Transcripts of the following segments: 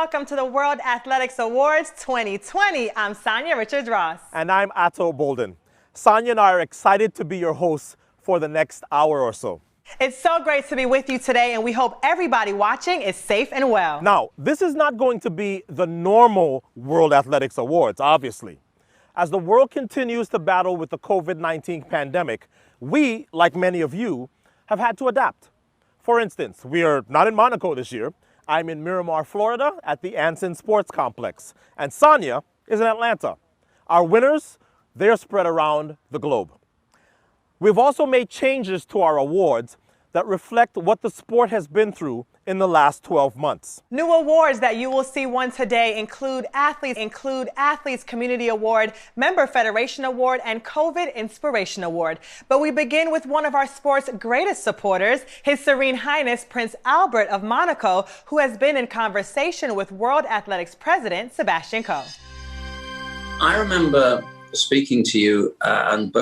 welcome to the World Athletics Awards 2020. I'm Sonia Richards-Ross. And I'm Atto Bolden. Sonia and I are excited to be your hosts for the next hour or so. It's so great to be with you today, and we hope everybody watching is safe and well. Now, this is not going to be the normal World Athletics Awards, obviously. As the world continues to battle with the COVID-19 pandemic, we, like many of you, have had to adapt. For instance, we are not in Monaco this year. I'm in Miramar, Florida at the Anson Sports Complex. And Sonia is in Atlanta. Our winners, they're spread around the globe. We've also made changes to our awards that reflect what the sport has been through in the last 12 months. New awards that you will see won today include Athletes Community Award, Member Federation Award, and COVID Inspiration Award. But we begin with one of our sport's greatest supporters, His Serene Highness Prince Albert of Monaco, who has been in conversation with World Athletics President Sebastian Coe. I remember speaking to you, and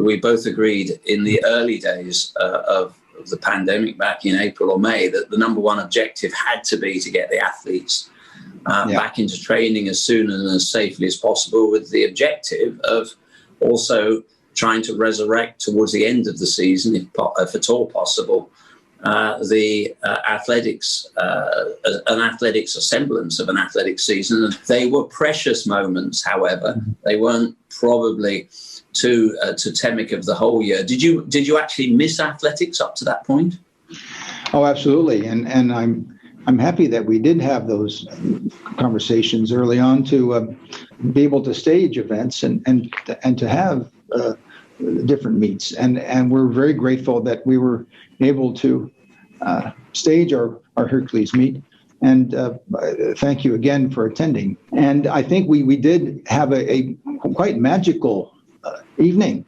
we both agreed in the early days of the pandemic back in April or May that the number one objective had to be to get the athletes back into training as soon and as safely as possible, with the objective of also trying to resurrect towards the end of the season, if at all possible, the athletics, a semblance of an athletic season. And they were precious moments, however. They weren't probably too totemic of the whole year. Did you actually miss athletics up to that point? Oh, absolutely. And I'm happy that we did have those conversations early on to be able to stage events and to have different meets. And we're very grateful that we were able to stage our Hercules meet. And thank you again for attending. And I think we did have a quite magical evening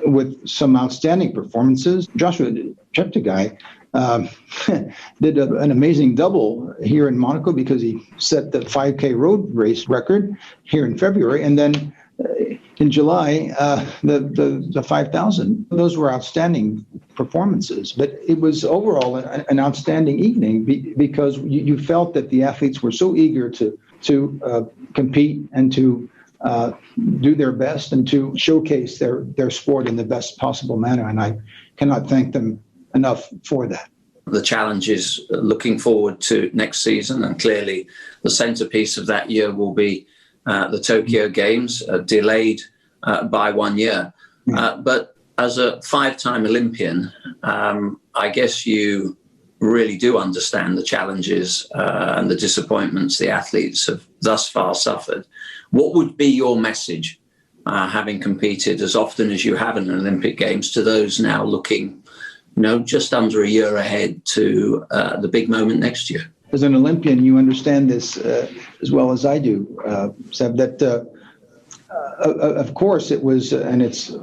with some outstanding performances. Joshua Cheptegei did an amazing double here in Monaco because he set the 5K road race record here in February. And then in July, the 5,000. Those were outstanding performances. But it was overall an outstanding evening because you felt that the athletes were so eager to compete and to do their best and to showcase their sport in the best possible manner. And I cannot thank them enough for that. The challenge is looking forward to next season, and clearly the centerpiece of that year will be the Tokyo Games, delayed by 1 year. But as a 5-time Olympian, I guess you really do understand the challenges and the disappointments the athletes have thus far suffered. What would be your message, having competed as often as you have in an Olympic Games, to those now looking, just under a year ahead to the big moment next year? As an Olympian, you understand this as well as I do, Seb, that of course it was, and it's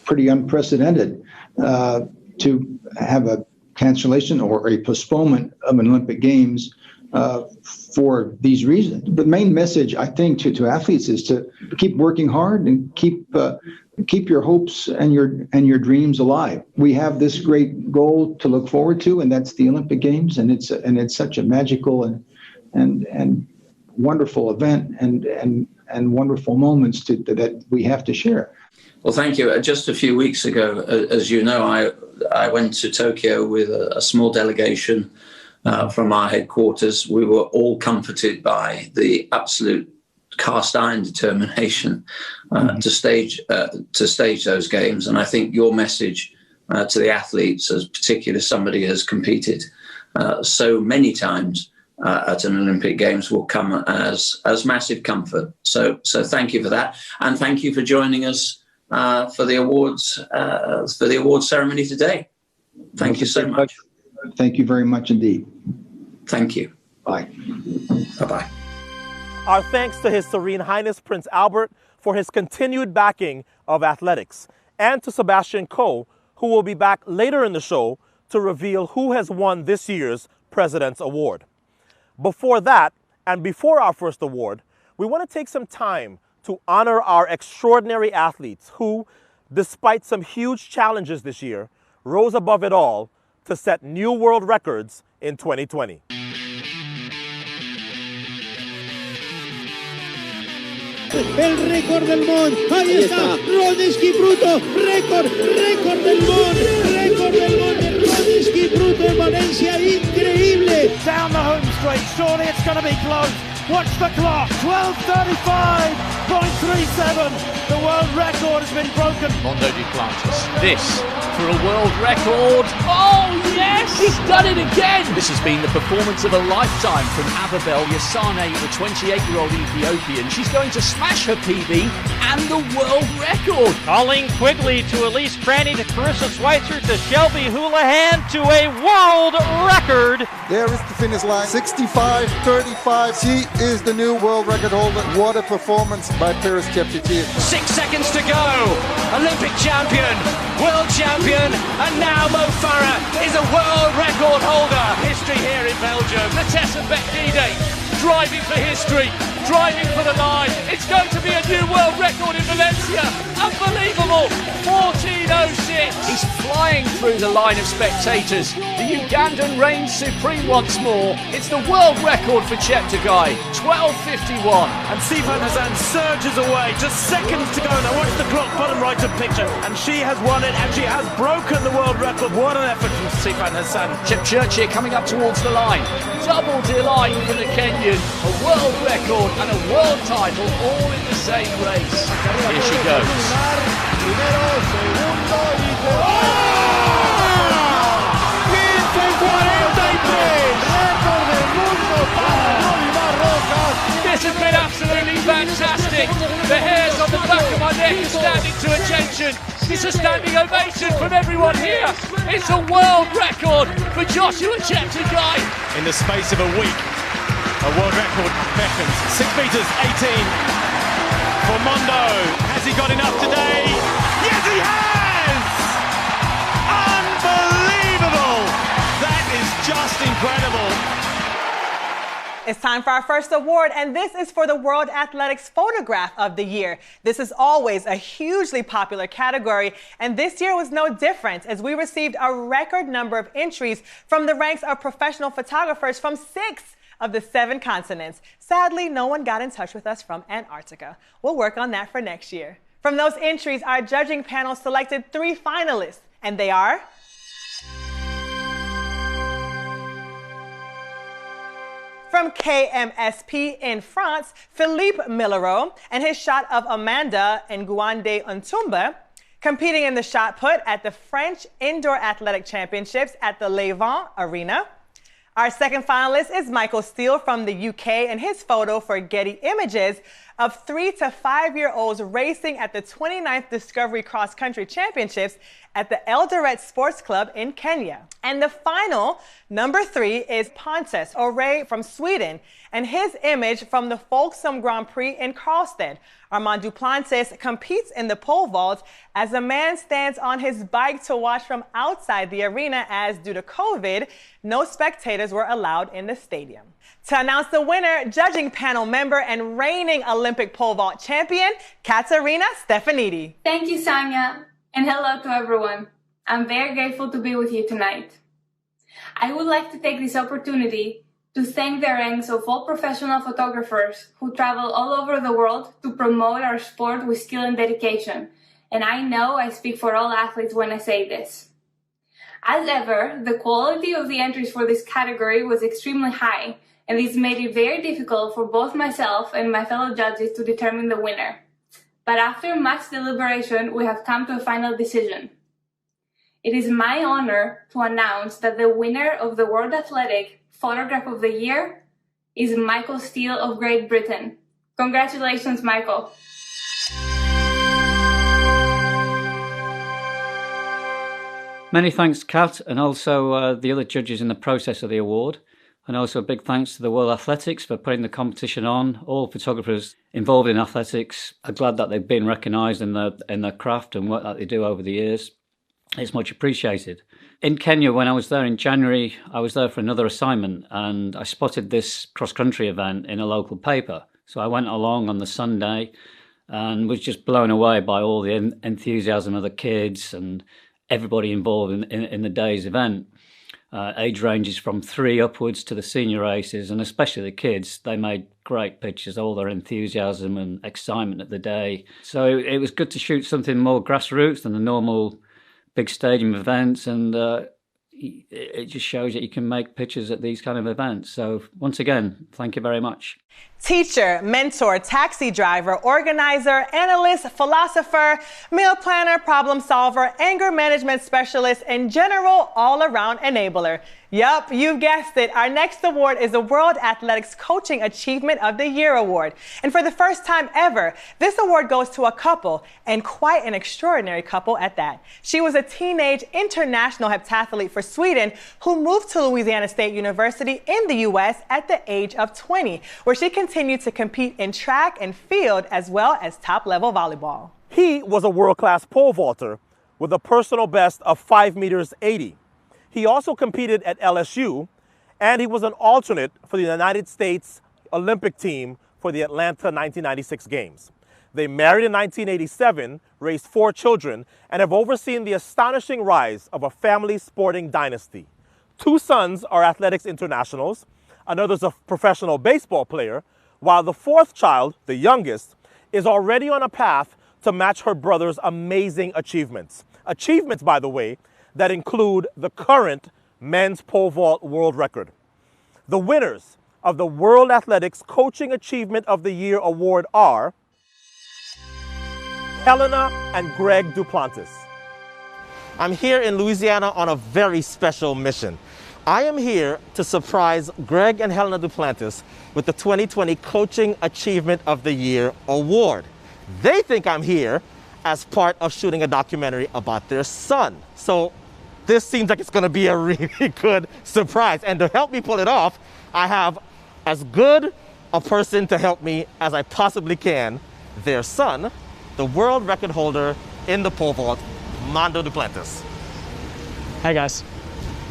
pretty unprecedented to have a cancellation or a postponement of an Olympic Games for these reasons. The main message, I think, to athletes is to keep working hard and keep your hopes and your dreams alive. We have this great goal to look forward to, and that's the Olympic Games, and it's such a magical and wonderful event and wonderful moments that we have to share. Well, thank you. Just a few weeks ago, as you know, I went to Tokyo with a small delegation from our headquarters. We were all comforted by the absolute cast iron determination to stage those games. And I think your message to the athletes, as particularly somebody who has competed so many times at an Olympic Games, will come as massive comfort. So thank you for that, and thank you for joining us for the awards ceremony today. Thank you so much. Thank you very much indeed. Thank you. Bye. Bye-bye. Our thanks to His Serene Highness Prince Albert for his continued backing of athletics, and to Sebastian Coe, who will be back later in the show to reveal who has won this year's President's Award. Before that, and before our first award, we want to take some time to honor our extraordinary athletes who, despite some huge challenges this year, rose above it all to set new world records in 2020. el récord del món. Ahí está, Rodisky Bruto, récord del món de Rodisky Bruto en Valencia, increíble. Down the home straight, surely it's going to be close. Watch the clock, 12:35.37. The world record has been broken. Mondo Duplantis, this for a world record. Oh yes, he's done it again. This has been the performance of a lifetime from Ababel Yassane, the 28-year-old Ethiopian. She's going to smash her PB and the world record. Colleen Quigley to Elise Cranny to Carissa Schweitzer to Shelby Houlihan to a world record. There is the finish line, 65.35. She is the new world record holder. What a performance by Paris Cheptegei. 6 seconds to go. Olympic champion, world champion, and now Mo Farah is a world record holder. History here in Belgium. Natessa Bekdide driving for history, driving for the line. It's going to be a new world record in Valencia. Unbelievable. 14:06. He's flying through the line of spectators. The Ugandan reigns supreme once more. It's the world record for Cheptegei. 12:51. And Sifan Hassan surges away. Just seconds to go. Now watch the clock, bottom right of picture. And she has won it, and she has broken the world record. What an effort from Sifan Hassan. Chepchirchir coming up towards the line. Double delight for the Kenyan. A world record and a world title all in the same race. Here she goes. This has been absolutely fantastic. The hairs on the back of my neck are standing to attention. It's a standing ovation from everyone here. It's a world record for Joshua Cheptegei. In the space of a week, a world record beckons. 6 meters 18 for Mondo. Has he got enough today? Yes, he has! Unbelievable! That is just incredible. It's time for our first award, and this is for the World Athletics Photograph of the Year. This is always a hugely popular category, and this year was no different as we received a record number of entries from the ranks of professional photographers from 6 of the 7 continents. Sadly, no one got in touch with us from Antarctica. We'll work on that for next year. From those entries, our judging panel selected 3 finalists, and they are... From KMSP in France, Philippe Millero and his shot of Amanda Nguande Ntumba, competing in the shot put at the French Indoor Athletic Championships at the Levant Arena. Our second finalist is Michael Steele from the UK and his photo for Getty Images of 3 to 5-year-olds racing at the 29th Discovery Cross Country Championships at the Eldoret Sports Club in Kenya. And the final, number 3, is Pontus Ore from Sweden and his image from the Folksam Grand Prix in Karlstad. Armand Duplantis competes in the pole vault as a man stands on his bike to watch from outside the arena as, due to COVID, no spectators were allowed in the stadium. To announce the winner, judging panel member and reigning Olympic pole vault champion, Katerina Stefanidi. Thank you, Sonia, and hello to everyone. I'm very grateful to be with you tonight. I would like to take this opportunity to thank the ranks of all professional photographers who travel all over the world to promote our sport with skill and dedication. And I know I speak for all athletes when I say this. As ever, the quality of the entries for this category was extremely high, and this made it very difficult for both myself and my fellow judges to determine the winner. But after much deliberation, we have come to a final decision. It is my honor to announce that the winner of the World Athletic Photograph of the Year is Michael Steele of Great Britain. Congratulations, Michael. Many thanks, Kat, and also the other judges in the process of the award. And also a big thanks to the World Athletics for putting the competition on. All photographers involved in athletics are glad that they've been recognised in their craft and work that they do over the years. It's much appreciated. In Kenya, when I was there in January, I was there for another assignment and I spotted this cross-country event in a local paper. So I went along on the Sunday and was just blown away by all the enthusiasm of the kids and everybody involved in the day's event. Age ranges from 3 upwards to the senior races, and especially the kids. They made great pictures, all their enthusiasm and excitement of the day. So it was good to shoot something more grassroots than the normal big stadium events, and it just shows that you can make pictures at these kind of events. So once again, thank you very much. Teacher, mentor, taxi driver, organizer, analyst, philosopher, meal planner, problem solver, anger management specialist, and general all-around enabler. Yup, you guessed it. Our next award is the World Athletics Coaching Achievement of the Year Award. And for the first time ever, this award goes to a couple, and quite an extraordinary couple at that. She was a teenage international heptathlete for Sweden who moved to Louisiana State University in the U.S. at the age of 20, where she continued to compete in track and field as well as top-level volleyball. He was a world-class pole vaulter with a personal best of 5 meters 80. He also competed at LSU, and he was an alternate for the United States Olympic team for the Atlanta 1996 Games. They married in 1987, raised 4 children, and have overseen the astonishing rise of a family sporting dynasty. 2 sons are athletics internationals, another's a professional baseball player, while the 4th child, the youngest, is already on a path to match her brother's amazing achievements. Achievements, by the way, that include the current men's pole vault world record. The winners of the World Athletics Coaching Achievement of the Year Award are Helena and Greg Duplantis. I'm here in Louisiana on a very special mission. I am here to surprise Greg and Helena Duplantis with the 2020 Coaching Achievement of the Year Award. They think I'm here as part of shooting a documentary about their son. So this seems like it's going to be a really good surprise. And to help me pull it off, I have as good a person to help me as I possibly can, their son, the world record holder in the pole vault, Mondo Duplantis. Hey guys.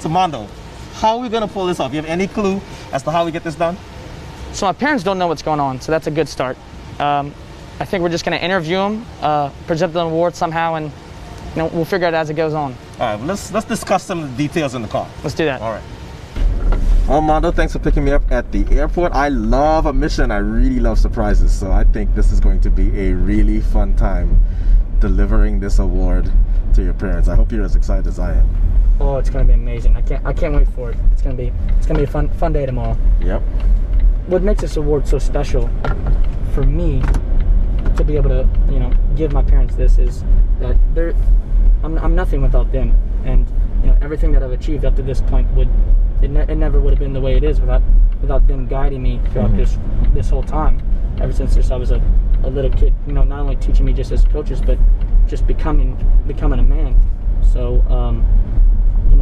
So Mondo, how are we going to pull this off? You have any clue as to how we get this done? So my parents don't know what's going on, so that's a good start. I think we're just going to interview them, present them an award somehow, and we'll figure it out as it goes on. All right, let's discuss some of the details in the car. Let's do that. All right. Well, Mondo, thanks for picking me up at the airport. I love a mission. I really love surprises, so I think this is going to be a really fun time delivering this award to your parents. I hope you're as excited as I am. Oh, it's going to be amazing. I can't wait for it. It's going to be a fun day tomorrow. Yep. What makes this award so special for me to be able to, give my parents this is that I'm nothing without them, and everything that I've achieved up to this point it never would have been the way it is without them guiding me throughout this whole time, ever since I was a little kid. Not only teaching me just as coaches, but just becoming a man. So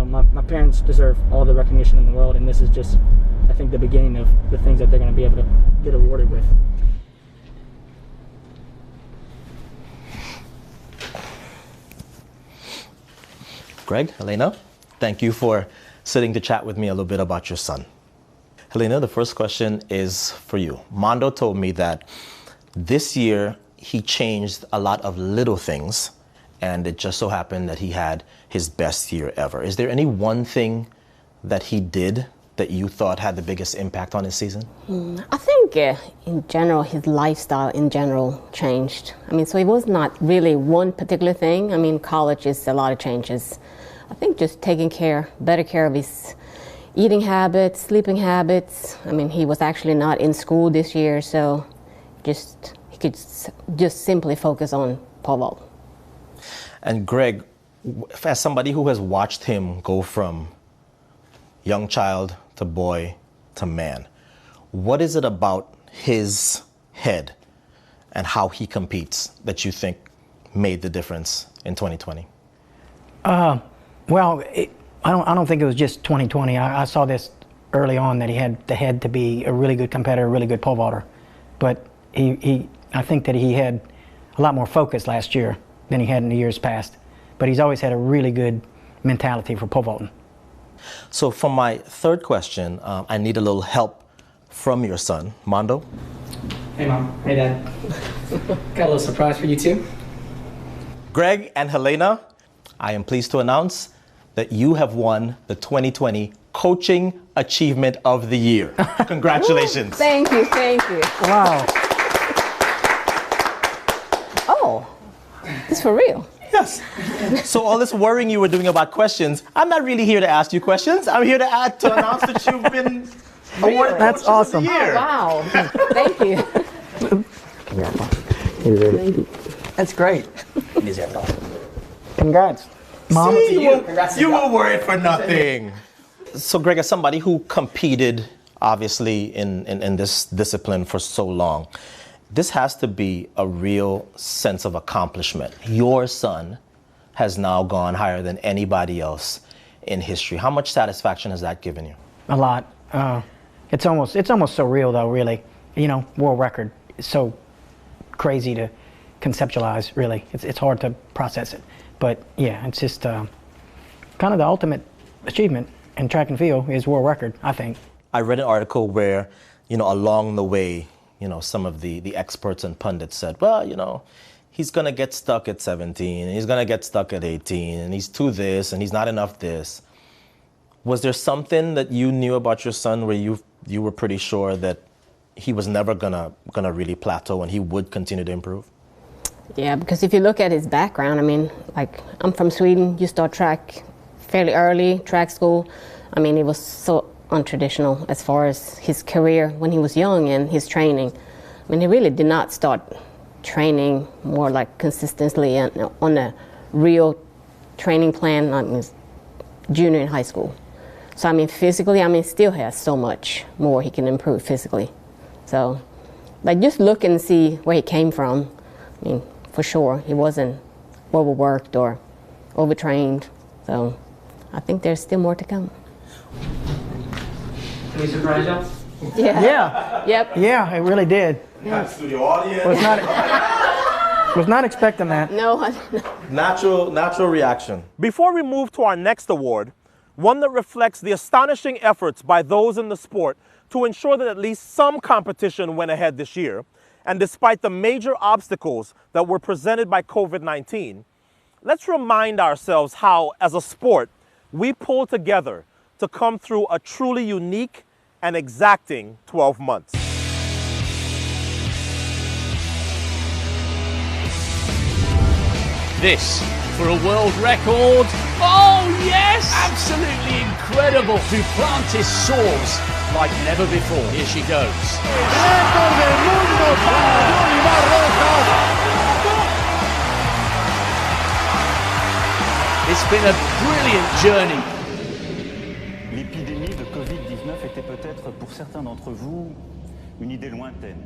my parents deserve all the recognition in the world, and this is just, I think, the beginning of the things that they're going to be able to get awarded with. Greg, Helena, thank you for sitting to chat with me a little bit about your son. Helena, the first question is for you. Mondo told me that this year he changed a lot of little things, and it just so happened that he had his best year ever. Is there any one thing that he did that you thought had the biggest impact on his season? I think in general, his lifestyle in general changed. So it was not really one particular thing. College is a lot of changes. I think just taking better care of his eating habits, sleeping habits. He was actually not in school this year, so he could just simply focus on pole vault. And Greg, as somebody who has watched him go from young child to boy to man, what is it about his head and how he competes that you think made the difference in 2020? Well, I don't think it was just 2020. I saw this early on, that he had the head to be a really good competitor, a really good pole vaulter. But I think that he had a lot more focus last year than he had in the years past. But he's always had a really good mentality for pole vaulting. So for my third question, I need a little help from your son, Mondo. Hey, Mom. Hey, Dad. Got a little surprise for you, too. Greg and Helena, I am pleased to announce that you have won the 2020 Coaching Achievement of the Year. Congratulations. Thank you, thank you. Wow. Oh, it's for real. Yes. So all this worrying you were doing about questions, I'm not really here to ask you questions. I'm here to announce that you've been awarded That's Coaches awesome. of the Year. Oh, wow. Thank you. That's great. Congrats. Mom. See, you were worried for nothing. So Greg, as somebody who competed obviously in this discipline for so long, this has to be a real sense of accomplishment. Your son has now gone higher than anybody else in history. How much satisfaction has that given you? A lot. It's almost surreal though, really. You know, world record. It's so crazy to conceptualize, really. It's hard to process it. But yeah, it's just kind of the ultimate achievement in track and field is world record, I think. I read an article where, along the way, some of the experts and pundits said, well, he's going to get stuck at 17, and he's going to get stuck at 18, and he's too this, and he's not enough this. Was there something that you knew about your son where you were pretty sure that he was never gonna really plateau and he would continue to improve? Yeah, because if you look at his background, I mean, like, I'm from Sweden. You start track fairly early, track school. I mean, it was so untraditional as far as his career when he was young and his training. I mean, he really did not start training more like consistently and on a real training plan on his junior in high school. So, I mean, physically, still has so much more he can improve physically. So, like, just look and see where he came from. I mean, for sure, he wasn't overworked or overtrained. So, I think there's still more to come. Can we surprise you? Yeah. Yeah. Yep. Yeah, it really did. Studio audience. Was not expecting that. No. Natural reaction. Before we move to our next award, one that reflects the astonishing efforts by those in the sport to ensure that at least some competition went ahead this year, and despite the major obstacles that were presented by COVID-19, let's remind ourselves how, as a sport, we pulled together to come through a truly unique and exacting 12 months. This for a world record. Oh yes! Absolutely incredible. Duplantis soars like never before. Here she goes. Récord del mundo para Johnny Barroso. It's been a brilliant journey. L'épidémie de Covid-19 était peut-être pour certains d'entre vous une idée lointaine.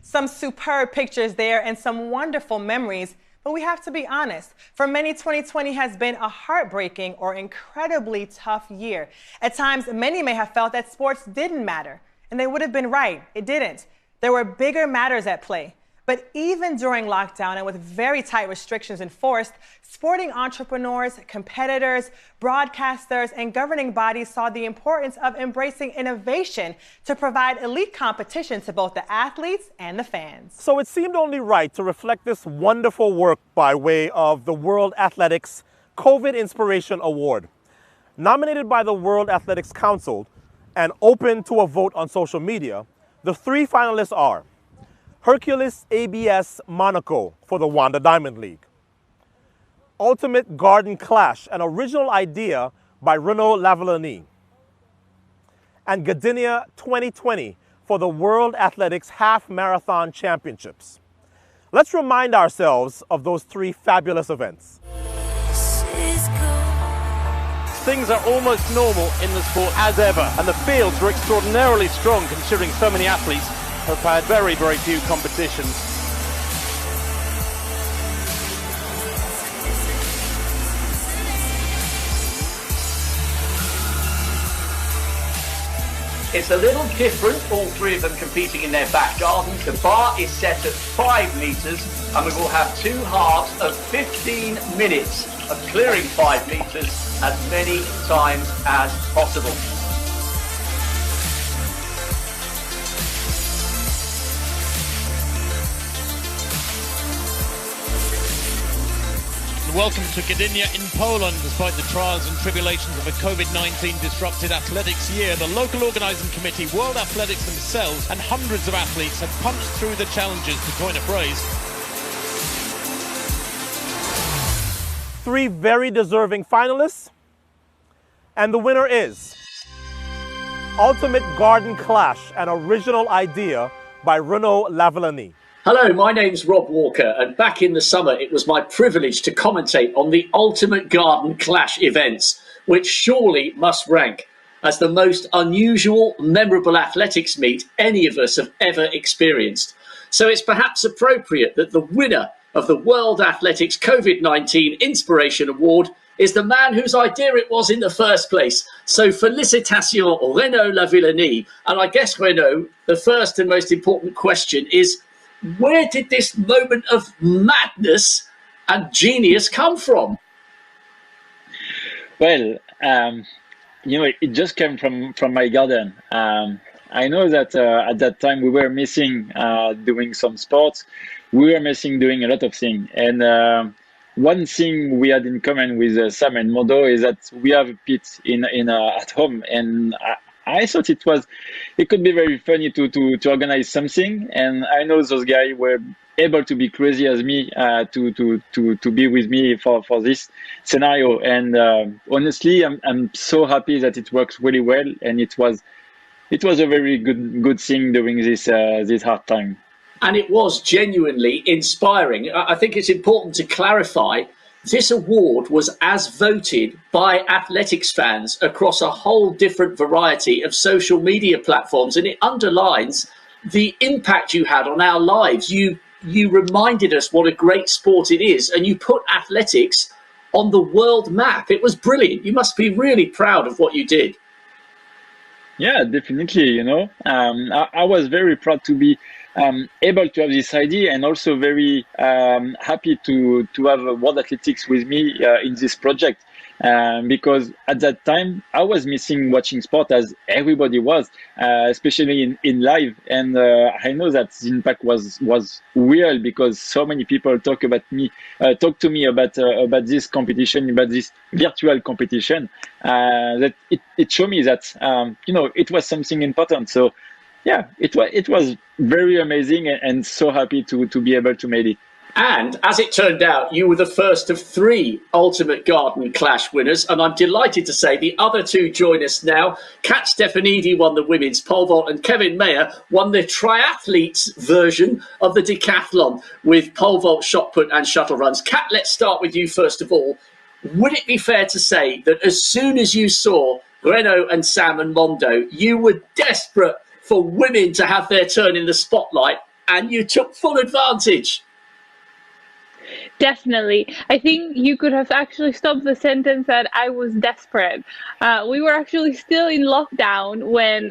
Some superb pictures there and some wonderful memories. But we have to be honest, for many 2020 has been a heartbreaking or incredibly tough year. At times, many may have felt that sports didn't matter, and they would have been right. It didn't. There were bigger matters at play. But even during lockdown and with very tight restrictions enforced, sporting entrepreneurs, competitors, broadcasters, and governing bodies saw the importance of embracing innovation to provide elite competition to both the athletes and the fans. So it seemed only right to reflect this wonderful work by way of the World Athletics COVID Inspiration Award. Nominated by the World Athletics Council and open to a vote on social media, the three finalists are Hercules ABS Monaco for the Wanda Diamond League, Ultimate Garden Clash, an original idea by Renaud Lavillenie, and Gdynia 2020 for the World Athletics Half Marathon Championships. Let's remind ourselves of those three fabulous events. Things are almost normal in the sport as ever, and the fields were extraordinarily strong considering so many athletes have had very, very few competitions. It's a little different, all three of them competing in their back gardens. The bar is set at 5 metres and we will have 2 halves of 15 minutes of clearing 5 metres as many times as possible. Welcome to Gdynia in Poland. Despite the trials and tribulations of a COVID-19 disrupted athletics year, the local organising committee, World Athletics themselves, and hundreds of athletes have punched through the challenges, to coin a phrase. Three very deserving finalists, and the winner is Ultimate Garden Clash, an original idea by Renaud Lavillenie. Hello, my name's Rob Walker, and back in the summer it was my privilege to commentate on the Ultimate Garden Clash events, which surely must rank as the most unusual, memorable athletics meet any of us have ever experienced. So it's perhaps appropriate that the winner of the World Athletics COVID-19 Inspiration Award is the man whose idea it was in the first place. So félicitations, Renaud Lavillenie. And I guess, Renaud, the first and most important question is, where did this moment of madness and genius come from? Well, it just came from my garden. I know that at that time we were missing doing some sports. We were missing doing a lot of things. And one thing we had in common with Sam and Mondo is that we have a pit at home. And I thought it could be very funny to organize something, and I know those guys were able to be crazy as me to be with me for this scenario. And honestly, I'm so happy that it works really well, and it was a very good thing during this hard time. And it was genuinely inspiring. I think it's important to clarify. This award was as voted by athletics fans across a whole different variety of social media platforms, and it underlines the impact you had on our lives. You reminded us what a great sport it is, and you put athletics on the world map. It was brilliant. You must be really proud of what you did. Yeah, definitely. I was very proud to be able to have this idea, and also very happy to have World Athletics with me in this project, because at that time I was missing watching sport as everybody was, especially in live, and I know that the impact was real, because so many people talk to me about this competition, about this virtual competition, that it showed me that it was something important. So yeah, it was very amazing, and so happy to be able to make it. And as it turned out, you were the first of 3 Ultimate Garden Clash winners, and I'm delighted to say the other 2 join us now. Kat Stefanidi won the women's pole vault, and Kevin Mayer won the triathletes version of the decathlon with pole vault, shot put and shuttle runs. Kat, let's start with you first of all. Would it be fair to say that as soon as you saw Renaud and Sam and Mondo, you were desperate for women to have their turn in the spotlight, and you took full advantage. Definitely. I think you could have actually stopped the sentence that I was desperate. We were actually still in lockdown when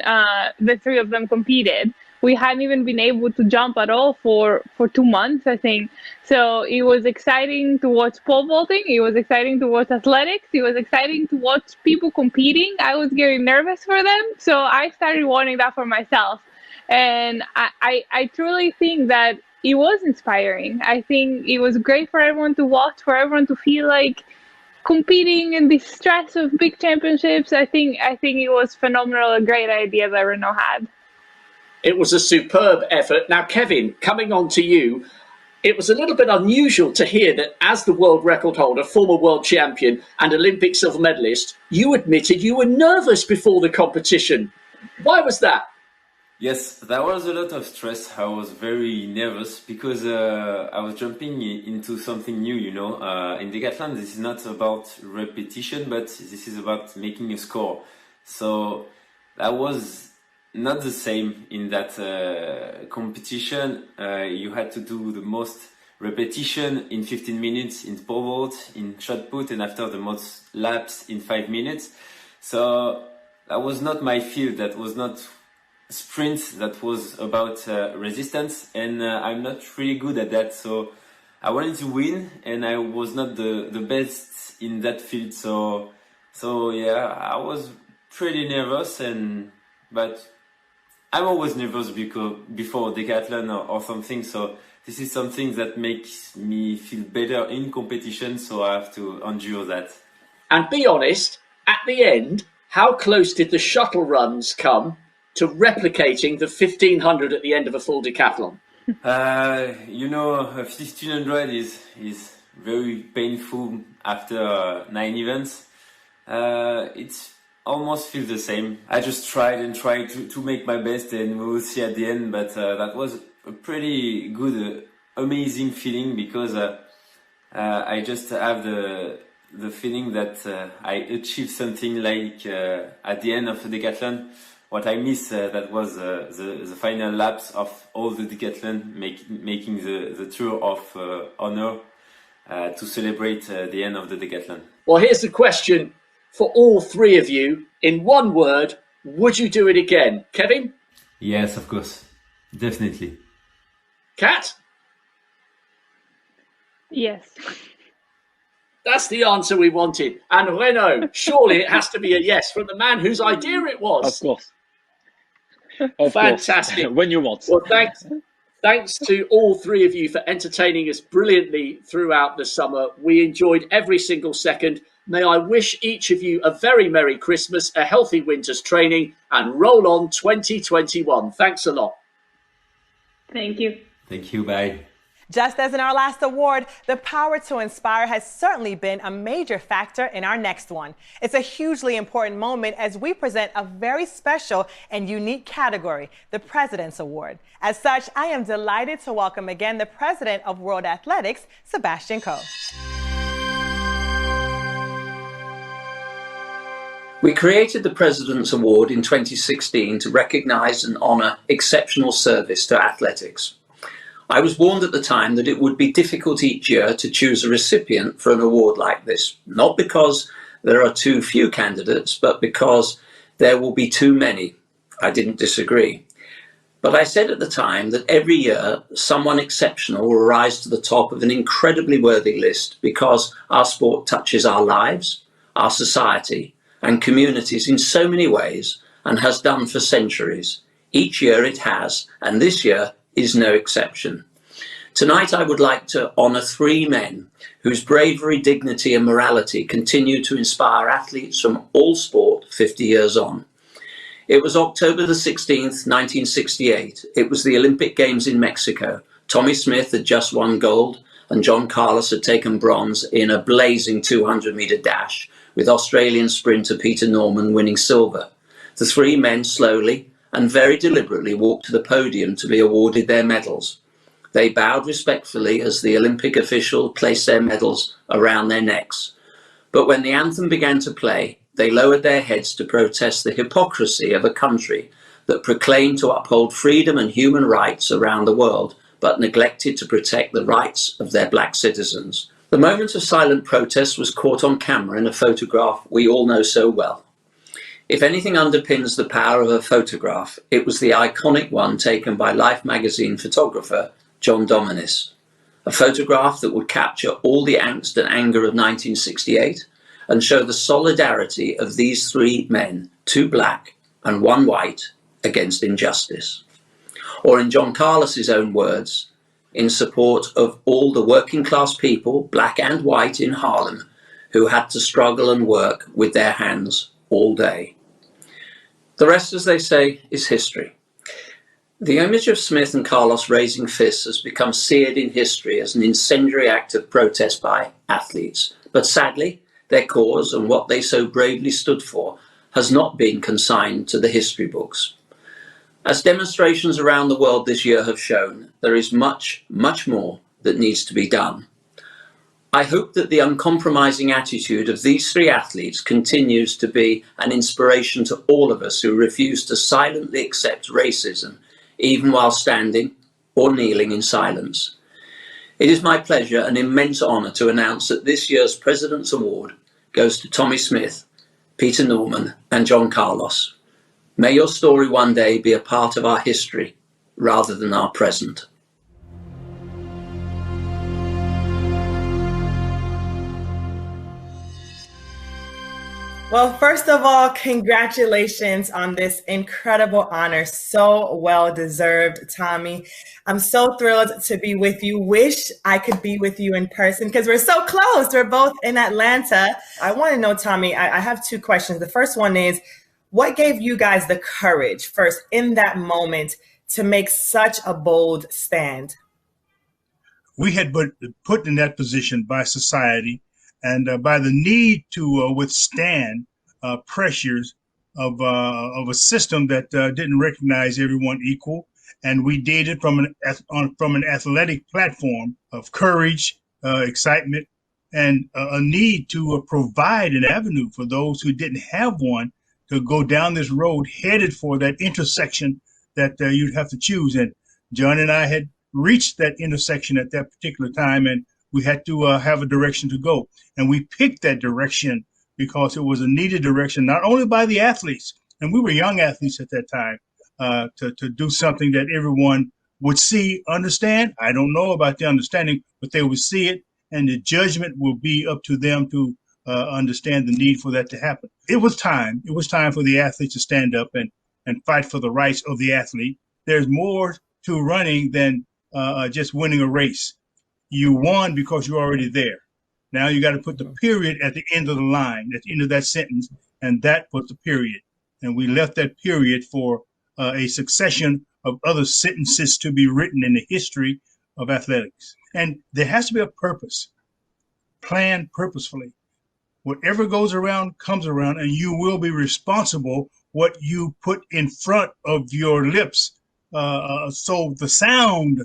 the three of them competed. We hadn't even been able to jump at all for 2 months, I think. So it was exciting to watch pole vaulting. It was exciting to watch athletics. It was exciting to watch people competing. I was getting nervous for them. So I started wanting that for myself. And I truly think that it was inspiring. I think it was great for everyone to watch, for everyone to feel like competing in the stress of big championships. I think it was phenomenal, a great idea that Renault had. It was a superb effort. Now, Kevin, coming on to you, it was a little bit unusual to hear that as the world record holder, former world champion and Olympic silver medalist, you admitted you were nervous before the competition. Why was that? Yes, there was a lot of stress. I was very nervous because I was jumping into something new, you know. In decathlon, this is not about repetition, but this is about making a score. So that was not the same in that competition. You had to do the most repetition in 15 minutes in pole vault, in shot put, and after the most laps in 5 minutes. So that was not my field. That was not sprint, that was about resistance, and I'm not really good at that, so I wanted to win, and I was not the best in that field, so yeah, I was pretty nervous, but I'm always nervous before decathlon or something, so this is something that makes me feel better in competition, so I have to endure that. And be honest, at the end, how close did the shuttle runs come to replicating the 1500 at the end of a full decathlon? You know, 1500 is very painful after 9 events. It's almost feels the same. I just tried to make my best, and we will see at the end, but that was a pretty good, amazing feeling, because I just have the feeling that I achieved something like at the end of the decathlon. What I missed, that was the final laps of all the decathlon, making the tour of honor to celebrate the end of the decathlon. Well, here's the question for all three of you. In one word, would you do it again? Kevin? Yes, of course. Definitely. Kat? Yes. That's the answer we wanted. And Renaud, surely it has to be a yes from the man whose idea it was. Of course. Of Fantastic. Course. When you want. Well, thanks to all three of you for entertaining us brilliantly throughout the summer. We enjoyed every single second. May I wish each of you a very Merry Christmas, a healthy winter's training, and roll on 2021. Thanks a lot. Thank you. Thank you. Bye. Just as in our last award, the power to inspire has certainly been a major factor in our next one. It's a hugely important moment as we present a very special and unique category, the President's Award. As such, I am delighted to welcome again the President of World Athletics, Sebastian Coe. We created the President's Award in 2016 to recognize and honor exceptional service to athletics. I was warned at the time that it would be difficult each year to choose a recipient for an award like this, not because there are too few candidates, but because there will be too many. I didn't disagree. But I said at the time that every year someone exceptional will rise to the top of an incredibly worthy list because our sport touches our lives, our society, and communities in so many ways, and has done for centuries. Each year it has, and this year is no exception. Tonight I would like to honour three men whose bravery, dignity and morality continue to inspire athletes from all sport 50 years on. It was October the 16th, 1968. It was the Olympic Games in Mexico. Tommy Smith had just won gold and John Carlos had taken bronze in a blazing 200-metre dash, with Australian sprinter Peter Norman winning silver. The three men slowly and very deliberately walked to the podium to be awarded their medals. They bowed respectfully as the Olympic official placed their medals around their necks. But when the anthem began to play, they lowered their heads to protest the hypocrisy of a country that proclaimed to uphold freedom and human rights around the world, but neglected to protect the rights of their black citizens. The moment of silent protest was caught on camera in a photograph we all know so well. If anything underpins the power of a photograph, it was the iconic one taken by Life magazine photographer John Dominis. A photograph that would capture all the angst and anger of 1968 and show the solidarity of these three men, two black and one white, against injustice. Or in John Carlos's own words, in support of all the working class people, black and white, in Harlem, who had to struggle and work with their hands all day. The rest, as they say, is history. The image of Smith and Carlos raising fists has become seared in history as an incendiary act of protest by athletes. But sadly, their cause and what they so bravely stood for has not been consigned to the history books. As demonstrations around the world this year have shown, there is much, much more that needs to be done. I hope that the uncompromising attitude of these three athletes continues to be an inspiration to all of us who refuse to silently accept racism, even while standing or kneeling in silence. It is my pleasure and immense honour to announce that this year's President's Award goes to Tommy Smith, Peter Norman and John Carlos. May your story one day be a part of our history rather than our present. Well, first of all, congratulations on this incredible honor. So well deserved, Tommy. I'm so thrilled to be with you. Wish I could be with you in person because we're so close. We're both in Atlanta. I want to know, Tommy, I have two questions. The first one is, what gave you guys the courage first in that moment to make such a bold stand? We had been put in that position by society and by the need to withstand pressures of a system that didn't recognize everyone equal. And we did it from an athletic platform of courage, excitement, and a need to provide an avenue for those who didn't have one to go down this road headed for that intersection that you'd have to choose. And John and I had reached that intersection at that particular time, and we had to have a direction to go. And we picked that direction because it was a needed direction, not only by the athletes, and we were young athletes at that time, to do something that everyone would see, understand. I don't know about the understanding, but they would see it, and the judgment will be up to them to understand the need for that to happen. It was time. It was time for the athletes to stand up and fight for the rights of the athlete. There's more to running than just winning a race. You won because you're already there. Now you got to put the period at the end of the line, at the end of that sentence, and that was the period. And we left that period for a succession of other sentences to be written in the history of athletics. And there has to be a purpose, planned purposefully. Whatever goes around comes around, and you will be responsible what you put in front of your lips. So the sound,